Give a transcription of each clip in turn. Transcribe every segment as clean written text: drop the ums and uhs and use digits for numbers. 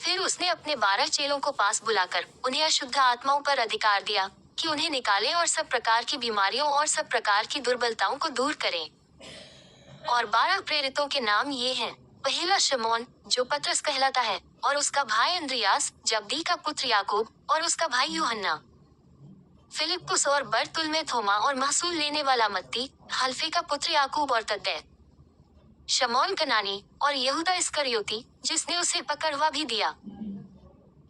फिर उसने अपने 12 चेलों को पास बुलाकर उन्हें अशुद्ध आत्माओं पर अधिकार दिया कि उन्हें निकालें और सब प्रकार की बीमारियों और सब प्रकार की दुर्बलताओं को दूर करें। और 12 प्रेरितों के नाम ये हैं। पहला शमौन, जो पतरस कहलाता है, और उसका भाई अंद्रियास, जब्दी का पुत्र याकूब, और उसका भाई यूहन्ना। फिलिप्पुस और बरतुल्मै, थोमा और महसूल लेने वाला मत्ती, हल्फे का पुत्र याकूब और तद्दै, शमौन कनानी, और यहूदा इस्करियोती, जिसने उसे पकड़वा भी दिया।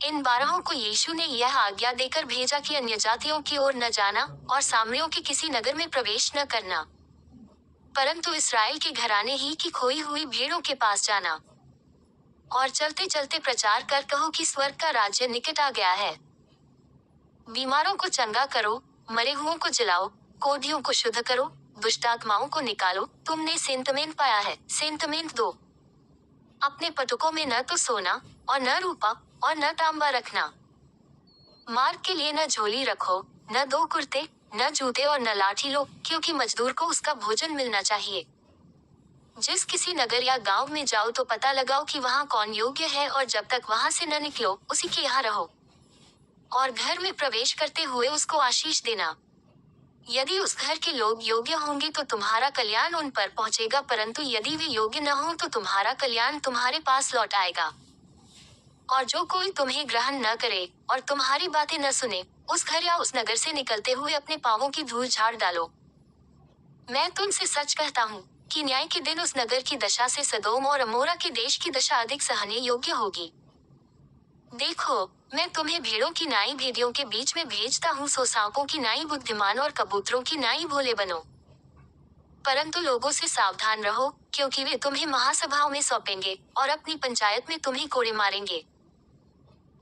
इन 12 को यीशु ने यह आज्ञा देकर भेजा कि अन्यजातियों की ओर न जाना और सामरियों के किसी नगर में प्रवेश न करना, परंतु इस्राएल के घराने ही की खोई हुई भेड़ों के पास जाना। और चलते चलते प्रचार कर कहो कि स्वर्ग का राज्य निकट आ गया है। बीमारों को चंगा करो, मरे हुओं को जिलाओ, कोढ़ियों को शुद्ध करो, दुष्ट आत्माओं को निकालो। तुमने सेंतमेंत पाया है, सेंतमेंत दो। अपने पटुकों में न तो सोना और न रूपा और न तांबा रखना। मार्ग के लिए न झोली रखो, न 2 कुर्ते, न जूते और न लाठी लो, क्योंकि मजदूर को उसका भोजन मिलना चाहिए। जिस किसी नगर या गांव में जाओ तो पता लगाओ कि वहां कौन योग्य है, और जब तक वहां से न निकलो उसी के यहाँ रहो। और घर में प्रवेश करते हुए उसको आशीष देना। यदि उस घर के लोग योग्य होंगे तो तुम्हारा कल्याण उन पर पहुंचेगा, परंतु यदि वे योग्य न हो तो तुम्हारा कल्याण तुम्हारे पास लौट आएगा। और जो कोई तुम्हें ग्रहण न करे और तुम्हारी बातें न सुने, उस घर या उस नगर से निकलते हुए अपने पांवों की धूल झाड़ डालो। मैं तुमसे सच कहता हूँ कि न्याय के दिन उस नगर की दशा से सदोम और अमोरा के देश की दशा अधिक सहने योग्य होगी। देखो, मैं तुम्हें भेड़ों की नाई भेड़ियों के बीच में भेजता हूँ। सो सांपों की नाई बुद्धिमान और कबूतरों की नाई भोले बनो। परंतु लोगों से सावधान रहो, क्योंकि वे तुम्हें महासभाओं में सौंपेंगे और अपनी पंचायत में तुम्हें कोड़े मारेंगे।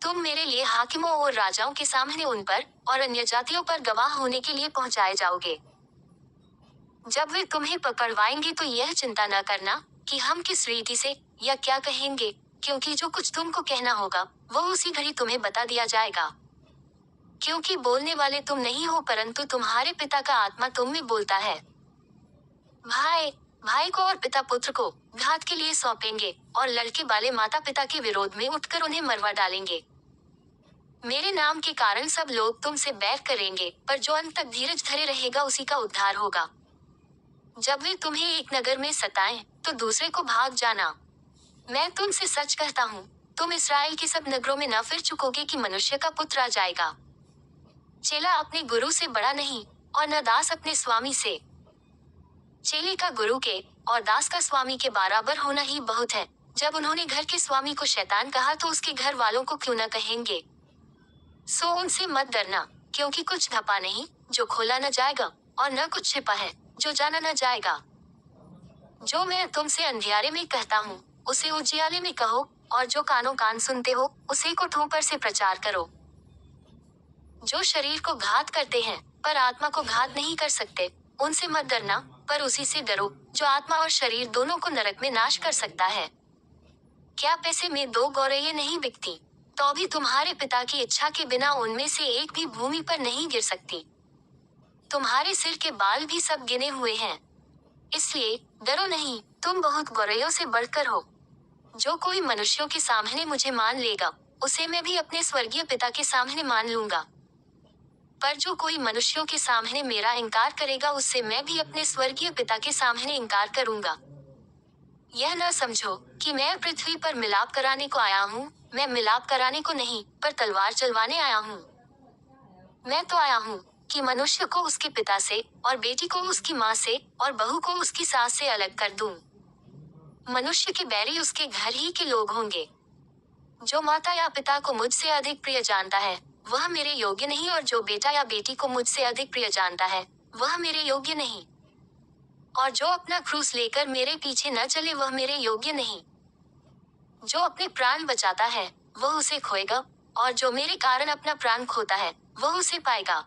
तुम मेरे लिए हाकिमों और राजाओं के सामने उन पर और अन्य जातियों पर गवाह होने के लिए पहुंचाए जाओगे। जब वे तुम्हें पकड़वाएंगे तो यह चिंता न करना कि हम किस रीति से या क्या कहेंगे, क्योंकि जो कुछ तुमको कहना होगा वो उसी घड़ी तुम्हें बता दिया जाएगा। क्योंकि बोलने वाले तुम नहीं हो, परंतु तुम्हारे पिता का आत्मा तुम में बोलता है। भाई भाई को और पिता पुत्र को घात के लिए सौंपेंगे, और लड़के वाले माता पिता के विरोध में उठकर उन्हें मरवा डालेंगे। मेरे नाम के कारण सब लोग तुमसे बैर करेंगे, पर जो अंत तक धीरज धरे रहेगा उसी का उद्धार होगा। जब वे तुम्हें एक नगर में सताएं तो दूसरे को भाग जाना। मैं तुमसे सच कहता हूँ, तुम इसराइल के सब नगरों में न फिर चुकोगे कि मनुष्य का पुत्र आ जाएगा। चेला अपने गुरु से बड़ा नहीं, और न दास अपने स्वामी से। चेले का गुरु के और दास का स्वामी के बराबर होना ही बहुत है। जब उन्होंने घर के स्वामी को शैतान कहा तो उसके घर वालों को क्यों न कहेंगे। सो उनसे मत डरना, क्योंकि कुछ ढपा नहीं जो खोला न जाएगा, और न कुछ छिपा है जो जाना न जाएगा। जो मैं तुमसे अंधियारे में कहता हूँ उसे उजियाले में कहो, और जो कानों कान सुनते हो उसे कोठों पर से प्रचार करो। जो शरीर को घात करते हैं पर आत्मा को घात नहीं कर सकते, उनसे मत डरना, पर उसी से डरो जो आत्मा और शरीर दोनों को नरक में नाश कर सकता है। क्या पैसे में 2 गौरैया नहीं बिकती, तो भी तुम्हारे पिता की इच्छा के बिना उनमें से एक भी भूमि पर नहीं गिर सकती। तुम्हारे सिर के बाल भी सब गिने हुए हैं। इसलिए डरो नहीं, तुम बहुत गौरैयों से बढ़कर हो। जो कोई मनुष्यों के सामने मुझे मान लेगा उसे मैं भी अपने स्वर्गीय पिता के सामने मान लूंगा। पर जो कोई मनुष्यों के सामने मेरा इनकार करेगा उससे मैं भी अपने स्वर्गीय पिता के सामने इनकार करूंगा। यह न समझो कि मैं पृथ्वी पर मिलाप कराने को आया हूँ। मैं मिलाप कराने को नहीं, पर तलवार चलवाने आया हूँ। मैं तो आया हूँ कि मनुष्य को उसके पिता से, और बेटी को उसकी माँ से, और बहू को उसकी सास से अलग कर दूं। मनुष्य के बैरी उसके घर ही के लोग होंगे। जो माता या पिता को मुझसे अधिक प्रिय जानता है वह मेरे योग्य नहीं, और जो बेटा या बेटी को मुझसे अधिक प्रिय जानता है वह मेरे योग्य नहीं। और जो अपना क्रूस लेकर मेरे पीछे न चले वह मेरे योग्य नहीं। जो अपने प्राण बचाता है वह उसे खोएगा, और जो मेरे कारण अपना प्राण खोता है वह उसे पाएगा।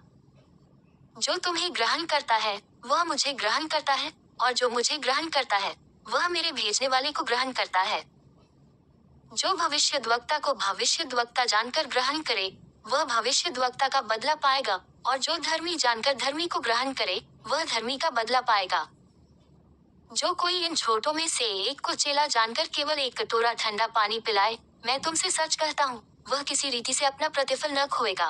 जो तुम्हें ग्रहण करता है वह मुझे ग्रहण करता है, और जो मुझे ग्रहण करता है वह मेरे भेजने वाले को ग्रहण करता है। जो भविष्यद्वक्ता को भविष्यद्वक्ता जानकर ग्रहण करे वह भविष्यद्वक्ता का बदला पाएगा, और जो धर्मी जानकर धर्मी को ग्रहण करे वह धर्मी का बदला पाएगा। जो कोई इन छोटों में से एक को चेला जानकर केवल एक कटोरा ठंडा पानी पिलाए मैं तुमसे सच कहता हूँ, वह किसी रीति से अपना प्रतिफल न खोएगा।